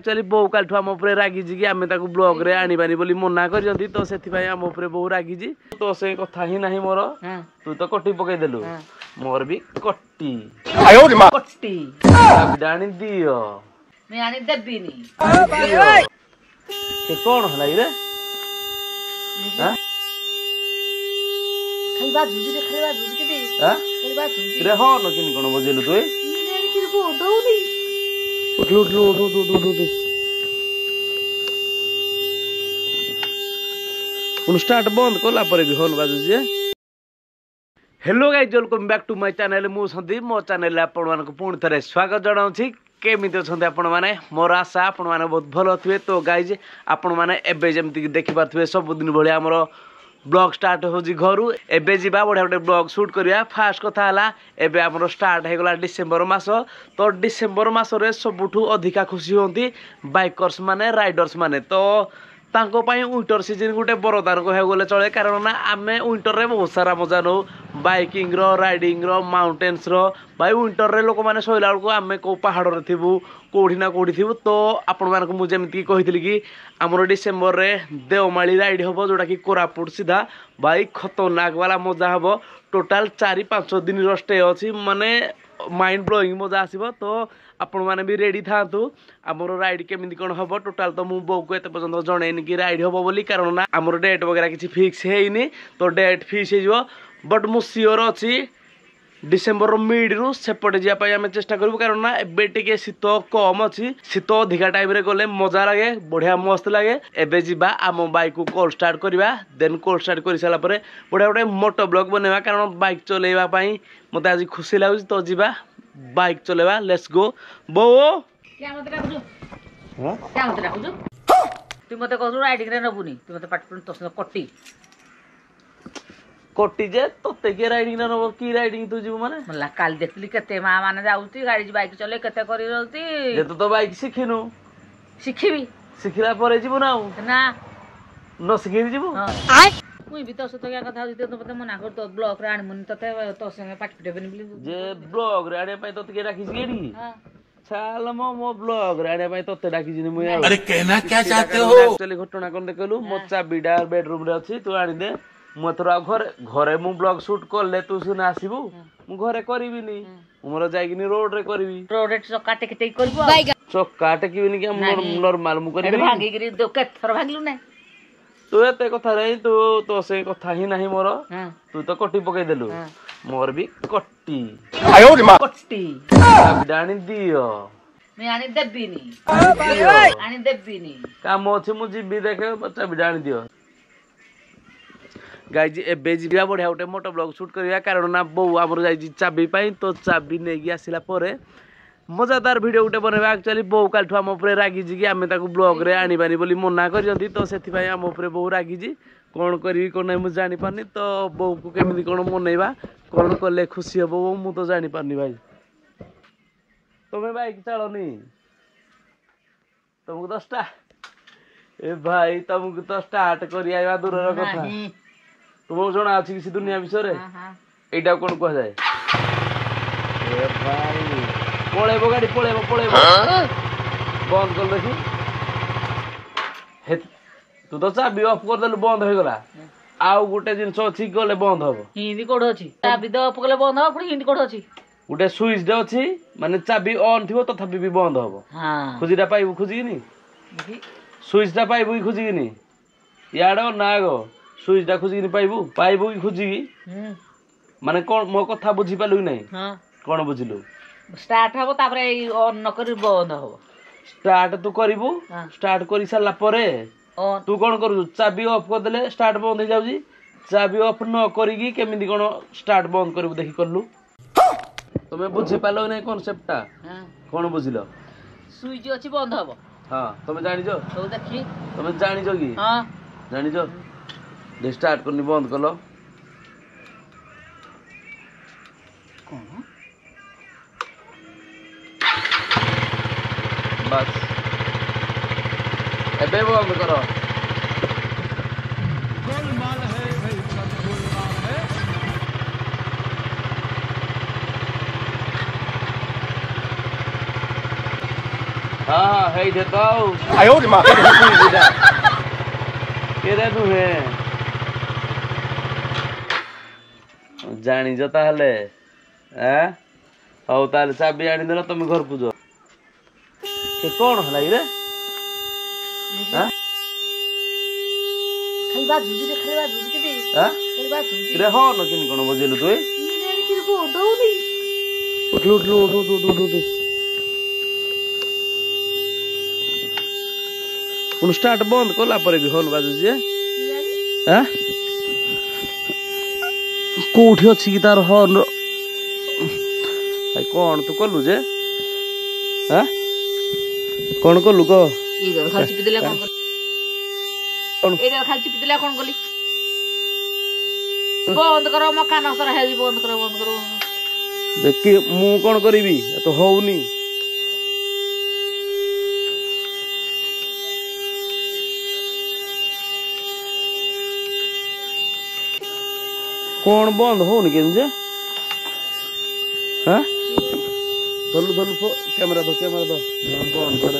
Actually बो कालठू आम उपरे रागी कि आम ब्लॉग रे आनिबानी बोली मना कर तो से आम उपरे बो रागी तो से कथा ही नहीं मोर तू तो कटी पकईदेलु मोर भी कटी कट्टी आनी दियो मैं आनी देबीनी कौन है रे खाइबा झुजी रे खाइबा झुजी के दे खाइबा झुजी रे हो न किन कोन बजेलु तू ये रे कि को दौनी उठ स्टार्ट बंद कला पर भी हॉल बाजू जे hello guys welcome back to my channel मु संदीप मो चैनल आपण मानको पुणी थरे स्वागत जणाउछि केमिति अछन्ते आपण माने मोर आशा आपण माने बहुत भलो थिबे तो गाइस आपण माने एबे जेमति देखि पारथिबे सब दिन भलिया हमर ब्लॉग स्टार्ट होजी घरु एबे जीवा बढ़िया गोटे ब्लॉग शूट करिया फास्ट कथा हला एबे हमर स्टार्ट हे गला डिसेंबर मास तो डिसेंबर मास रे सबुठु अधिका खुशी होंती बाइकर्स माने राइडर्स माने तो तांको पाई विंटर सीजन गोटे बरदान कह गले चले कारण ना आमे विंटर रे बहुत सारा मजा नो बाइकिंग रो राइडिंग रो माउंटेन्स रो भाई विंटर रे लोक माने सोइला को आमे को पहाड़ रे थिबु कोठी ना कोठी थिबु तो आपण मानको मु जेमति कहितली कि हमरो डिसेंबर रे देवमाली राइड हबो जोटा कि कोरापुट सीधा भाई खतरनाक वाला मजा हबो टोटल 4-5 दिन रो स्टे अछि माने माइंड ब्लोइंग मजा आसीबो तो आपण माने भी रेडी थांतु हमरो राइड केमिति कोन हबो टोटल तो मु बो को एते पर्यंत जणैनी कि राइड हबो बोली कारण ना हमरो डेट वगैरह किछि फिक्स हेइनी तो डेट फिक्स हे जिवो बट मु सियोर अछि डिसेंबर मिड रु सेपटे जिया पाई आमे चेष्टा करबो कारण ना एबे टिके शीत कम अछि शीत अधिका टाइम रे गले मजा लागे बढ़िया मस्त लागे एबे जिबा आम बाइक को कॉल स्टार्ट करबा देन कॉल स्टार्ट करि साला परे बढ़िया गोटे मोटो ब्लॉग बनेबा कारण बाइक चलेबा पाई मते आज खुशी लागु तो जिबा बाइक चलेबा लेट्स गो बो क्या मत राखु हां क्या मत राखु तू मते कहू राइडिंग रे नबुनी तू मते पाट तो कट्टी कोटी जे तोते के राइडिंग न नबो की राइडिंग तू जीव माने मला काल देखली केते मां माने जाउती गाड़ी बाइक चले केते करी रहती जे तो बाइक सिखिनु सिखिबी सिखिला परे जीव ना ना न सिखि जीव आय मुई भी तो सतो क्या कथा होती तो पते मना कर तो ब्लॉक रे आनी मुनी तते तो संगे पाट पिटे बनी बोली जे ब्लॉक रे आने पई तोते के राखिस गेडी हां चाल मो ब्लॉग रे आने पई तोते राखिस नि मुई अरे कहना क्या चाहते हो एक्चुअली घटना कोन देखलु मो चाबी डार बेडरूम रे अछि तू आनी दे मु तोरा घरे मु ब्लॉग शूट करले तू सुन आसीबू मु घरे करबिनी मोर जाइकिनी रोड रे करबी रोड रे चक्का टेक टेक करबो चक्का टेकिबिनी कि नॉर्मल मु करबी भागी गिरी दो के थर भागलु नै तू एते कथा रे तू तो से कथा ही नहीं मोर तू तो कटी पकई देलु मोर भी कट्टी कट्टी आनी दियो मैं आनी देबीनी आनी देबीनी काम अछि मु जीबी देखे बच्चा बिडाणी दियो गाइज एबे जिबा बढ़िया गोटे मोटो ब्लॉग शूट करिया कारण ना बो हमर जाई चाबी पाई तो चाबी नेगी आसिला परे मजादार वीडियो गोटे बनेबा एक्चुअली बो कालठू हम ऊपर रागी कि आमे ताको ब्लॉग रे आनिबानी बोली मना करजंती तो सेति भाई हम ऊपर बो रागी कोन करबी कोन नै मु जानि पानी तो बो को केमिति कोन मनेबा कोन करले खुशी हबो मु तो जानि पानी भाई तमे बाइक चलोनी तुमको तो स्टार्ट ए भाई तुमको तो स्टार्ट करि आइबा दूर र कथा तुमको जणा अछि किसी दुनिया विषय रे एटा कोन कह जाय ए भाई पळेबो गाड़ी पळेबो बंद कर देखी हे तू तो चाबी ऑफ कर देलु बंद हो गला आउ गुटे जिंस अछि गले बंद हबो हिंदी कोड अछि चाबी तो ऑफ करले बंद हबो पुनी हिंदी कोड अछि गुटे स्विच दे अछि माने चाबी ऑन थिबो तथापि भी बंद हबो हां खुजीटा पाइबो खुजीनी स्विचटा पाइबो खुजीनी याडो नागो स्विचटा खुजीनी पाइबो कि खुजीगी माने कोन मो कथा बुझी पालु नै हां कोन बुझिलु स्टार्ट हबो तापरे ऑन न करी बंद हबो स्टार्ट तू करिवु स्टार्ट करि साला परे ऑन तू कोन करू चाबी ऑफ कर देले स्टार्ट बंद हो जाउजी चाबी ऑफ न करिगी केमिति कोन स्टार्ट बंद करबु देखि करलु तमे बुझी पालो नै कांसेप्टटा हां कोन बुझिलो स्विच अछि बंद हबो हां तमे जानि जो तो देखि तमे जानि जो की हां जानि जो दे स्टार्ट करनी बंद करलो कोन बस एबे बंद करो गोलमाल है भाई सब गोलमाल है हाँ है तो आयो रे मां केरे नुहे जानी जो ताहले हौ ताहले चाबी आनी देना तुम घर को जो के कौन हला रे खाली बात झुझी दे हां खाली बात झुझी रे हो न किन कोन बजेलु तोय ये किर को दौनी उठ उन स्टार्ट बंद कला पर भी हॉर्न बाजू जे हां कोठी अछि कि तार हॉर्न आई कोन तू कलु जे हां कोन कलु को ई दर खाली चिपि देला कोन ए दर खाली चिपि देला कोन गली बंद करो म कान सर हेजी बंद करो देखि मु कोन करबी तो होउनी कौन बंद हो जे हाँ धलु कैमरा दो बंद कर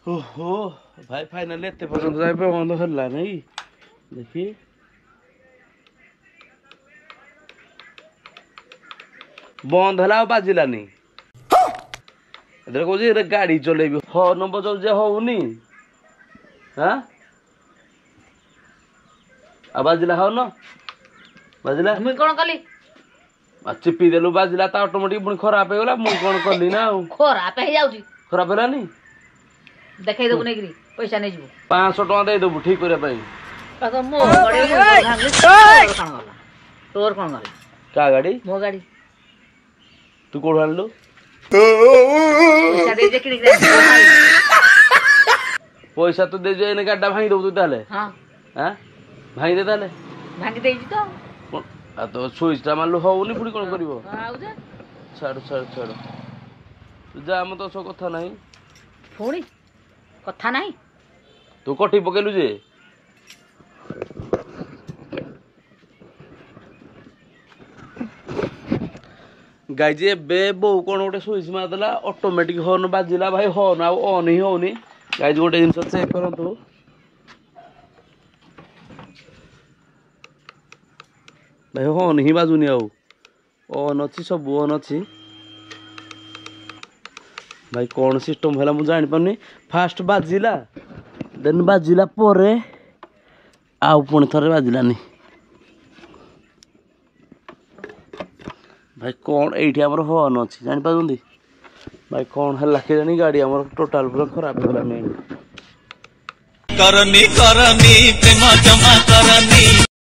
ओहो भाई फाइनल एते पर्यंत जाय पे बंद हल्ला नहीं देखी बंद हला बाजिला नहीं इधर को जे गाड़ी चलेबी हो नंबर चल जे होउनी हां आ बाजिला हो न बाजिला मुई कोन कली चिपी देलु बाजिला त ऑटोमेटिक पुनी खराब हो गेला मु कोन करली ना खराब हे जाउची खराब होला नहीं देखाई देबो नै पैसा नै जीवो 500 टका दे देबो ठीक करे पई तो मो गाड़ी तोर कोन गाड़ी का गाड़ी मो गाड़ी तू कोड हाललो पैसा दे जे किनी पैसा तो दे जे ने गाड्डा भाई दबो तू ताले हां हां भाई दे ताले भांगी देजी तो आ तो स्विच टा मारलो होउनी पुडी कोन करबो आउ जे छाड़ तू जा हम तो सो कथा नहीं फोड़ी कथा नहीं तू कोठी पकेलु जे गाई जे बे बो कोन गोटे स्विच मार देला ऑटोमेटिक हॉर्न बाजिला भाई हॉर्न आ ऑन ही होनी गाई गोटे जिंस चेक करंतु भाई हॉर्न ही बाजुनी आउ ऑन अछि सब ऑन अछि भाई कौन सिस्टम है मुझे जानी पानी फास्ट बाजिला देन बाजिला परे आउ पुणी थरे बाजिलानी भाई कौन एठी हमर हॉर्न अछि जानि पाउंदी भाई कौन हल्ला के जानी गाड़ी हमर टोटल पूरा खराब हो गला मेन करनी प्रेम जमा करनी।